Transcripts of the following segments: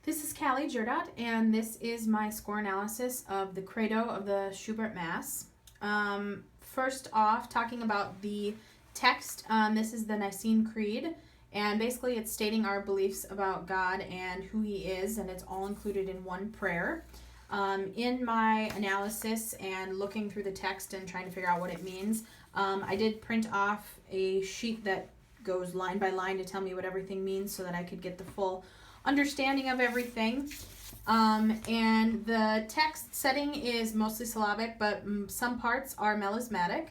This is Callie Jerdot, and this is my score analysis of the Credo of the Schubert Mass. First off, talking about the text, this is the Nicene Creed, and basically it's stating our beliefs about God and who He is, and it's all included in one prayer. In my analysis and looking through the text and trying to figure out what it means, I did print off a sheet that goes line by line to tell me what everything means so that I could get the full understanding of everything. And the text setting is mostly syllabic, but some parts are melismatic.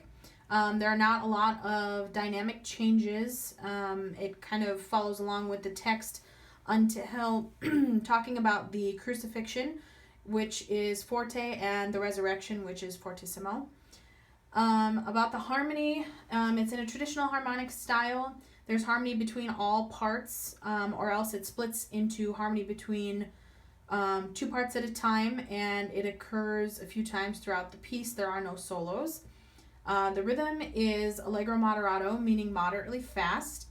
There are not a lot of dynamic changes. It kind of follows along with the text until talking about the crucifixion, which is forte, and the resurrection, which is fortissimo. About the harmony, it's in a traditional harmonic style. There's harmony between all parts, or else it splits into harmony between two parts at a time, and it occurs a few times throughout the piece. There are no solos. The rhythm is allegro moderato, meaning moderately fast.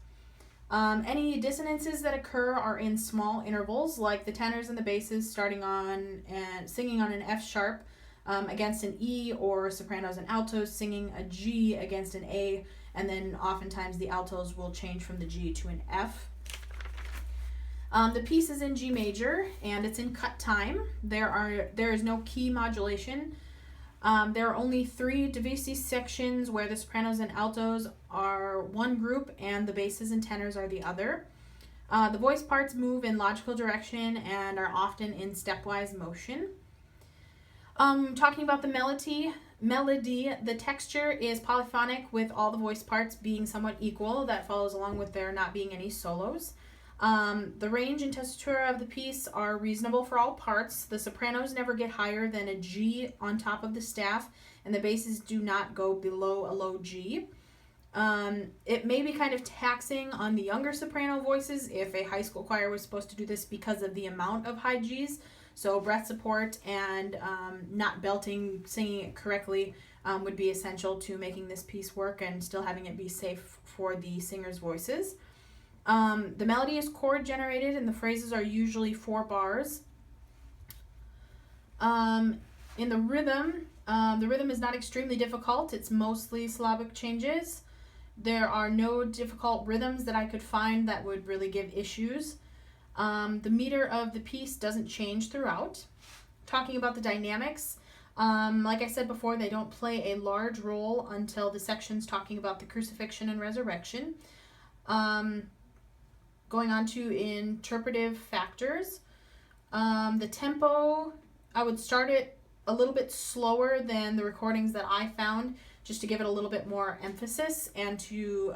Any dissonances that occur are in small intervals, like the tenors and the basses starting on and singing on an F sharp against an E, or sopranos and altos singing a G against an A, and then oftentimes the altos will change from the G to an F. The piece is in G major, and it's in cut time. There is no key modulation. There are only 3 Divisi sections where the sopranos and altos are one group and the basses and tenors are the other. The voice parts move in logical direction and are often in stepwise motion. Talking about the melody, the texture is polyphonic with all the voice parts being somewhat equal. That follows along with there not being any solos. The range and tessitura of the piece are reasonable for all parts. The sopranos never get higher than a G on top of the staff, and the basses do not go below a low G. It may be kind of taxing on the younger soprano voices if a high school choir was supposed to do this because of the amount of high Gs. So breath support and not belting, singing it correctly would be essential to making this piece work and still having it be safe for the singer's voices. The melody is chord generated and the phrases are usually 4 bars. In the rhythm is not extremely difficult. It's mostly syllabic changes. There are no difficult rhythms that I could find that would really give issues. The meter of the piece doesn't change throughout. Talking about the dynamics, like I said before, they don't play a large role until the sections talking about the crucifixion and resurrection. Going on to interpretive factors. The tempo, I would start it a little bit slower than the recordings that I found, just to give it a little bit more emphasis and to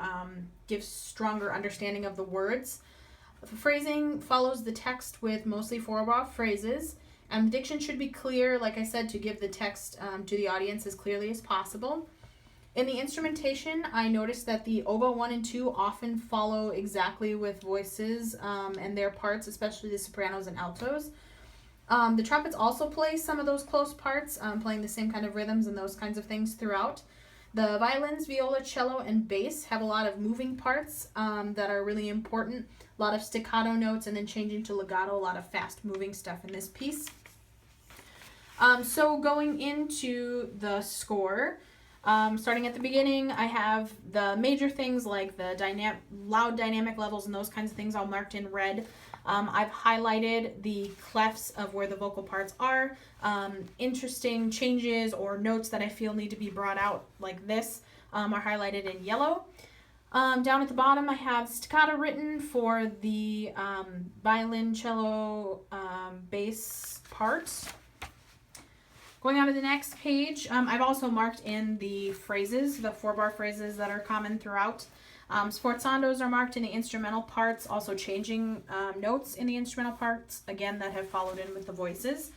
give stronger understanding of the words. The phrasing follows the text with mostly 4-bar phrases, and the diction should be clear, like I said, to give the text to the audience as clearly as possible. In the instrumentation, I noticed that the oboe 1 and 2 often follow exactly with voices and their parts, especially the sopranos and altos. The trumpets also play some of those close parts, playing the same kind of rhythms and those kinds of things throughout. The violins, viola, cello, and bass have a lot of moving parts that are really important. A lot of staccato notes and then changing to legato, a lot of fast moving stuff in this piece. So going into the score, starting at the beginning, I have the major things like the loud dynamic levels and those kinds of things all marked in red. I've highlighted the clefs of where the vocal parts are. Interesting changes or notes that I feel need to be brought out like this are highlighted in yellow. Down at the bottom I have staccato written for the violin, cello, bass parts. Going on to the next page, I've also marked in the phrases, the 4-bar phrases that are common throughout. Sforzandos are marked in the instrumental parts, also changing notes in the instrumental parts, again, that have followed in with the voices.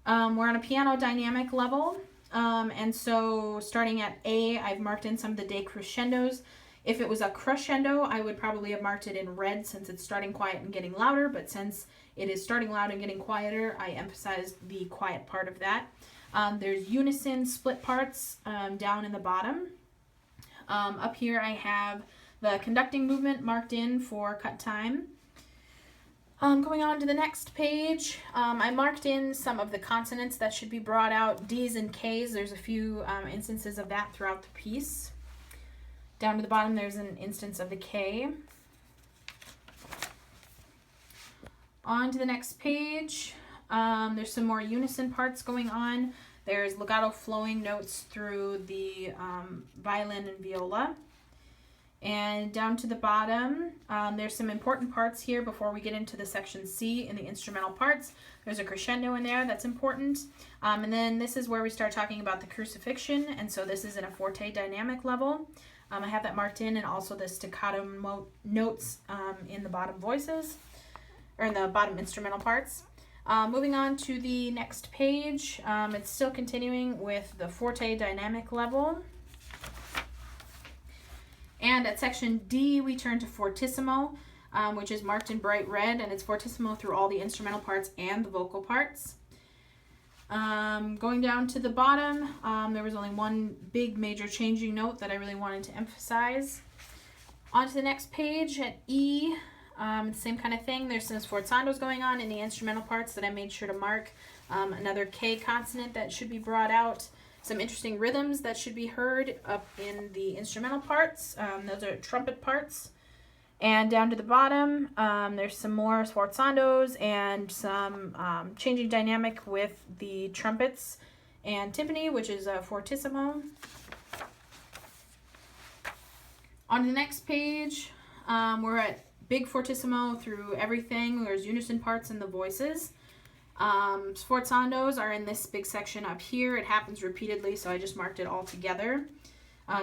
We're on a piano dynamic level, and so starting at A, I've marked in some of the decrescendos. If it was a crescendo, I would probably have marked it in red since it's starting quiet and getting louder, but since it is starting loud and getting quieter, I emphasized the quiet part of that. There's unison split parts down in the bottom. Up here I have the conducting movement marked in for cut time. Going on to the next page, I marked in some of the consonants that should be brought out, D's and K's. There's a few instances of that throughout the piece. Down to the bottom, there's an instance of the K. On to the next page, there's some more unison parts going on. There's legato flowing notes through the violin and viola. And down to the bottom, there's some important parts here before we get into the section C in the instrumental parts. There's a crescendo in there that's important. And then this is where we start talking about the crucifixion, and so this is in a forte dynamic level. I have that marked in, and also the staccato notes in the bottom voices, or in the bottom instrumental parts. Moving on to the next page, it's still continuing with the forte dynamic level. And at section D, we turn to fortissimo, which is marked in bright red, and it's fortissimo through all the instrumental parts and the vocal parts. Going down to the bottom, there was only one big major changing note that I really wanted to emphasize. On to the next page at E, it's the same kind of thing. There's some sforzandos going on in the instrumental parts that I made sure to mark. Another K consonant that should be brought out. Some interesting rhythms that should be heard up in the instrumental parts. Those are trumpet parts. And down to the bottom, there's some more sforzandos and some changing dynamic with the trumpets and timpani, which is a fortissimo. On to the next page, we're at big fortissimo through everything. There's unison parts in the voices. Sforzandos are in this big section up here. It happens repeatedly, so I just marked it all together.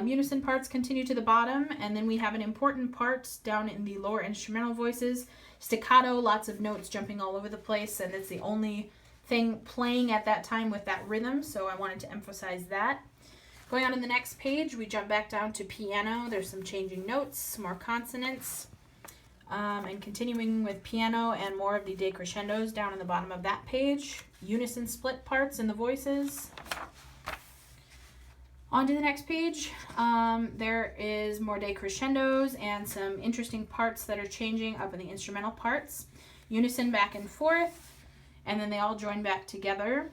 Unison parts continue to the bottom, and then we have an important part down in the lower instrumental voices. Staccato, lots of notes jumping all over the place, and it's the only thing playing at that time with that rhythm, so I wanted to emphasize that. Going on to the next page, we jump back down to piano. There's some changing notes, some more consonants. And continuing with piano and more of the decrescendos down in the bottom of that page. Unison split parts in the voices. On to the next page, there is more decrescendos and some interesting parts that are changing up in the instrumental parts. Unison back and forth, and then they all join back together.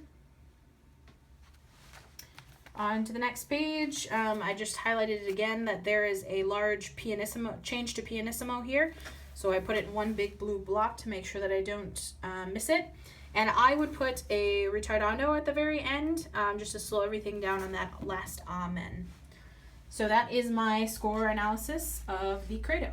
On to the next page, I just highlighted it again that there is a large pianissimo change to pianissimo here. So I put it in one big blue block to make sure that I don't miss it. And I would put a ritardando at the very end, just to slow everything down on that last amen. So that is my score analysis of the Credo.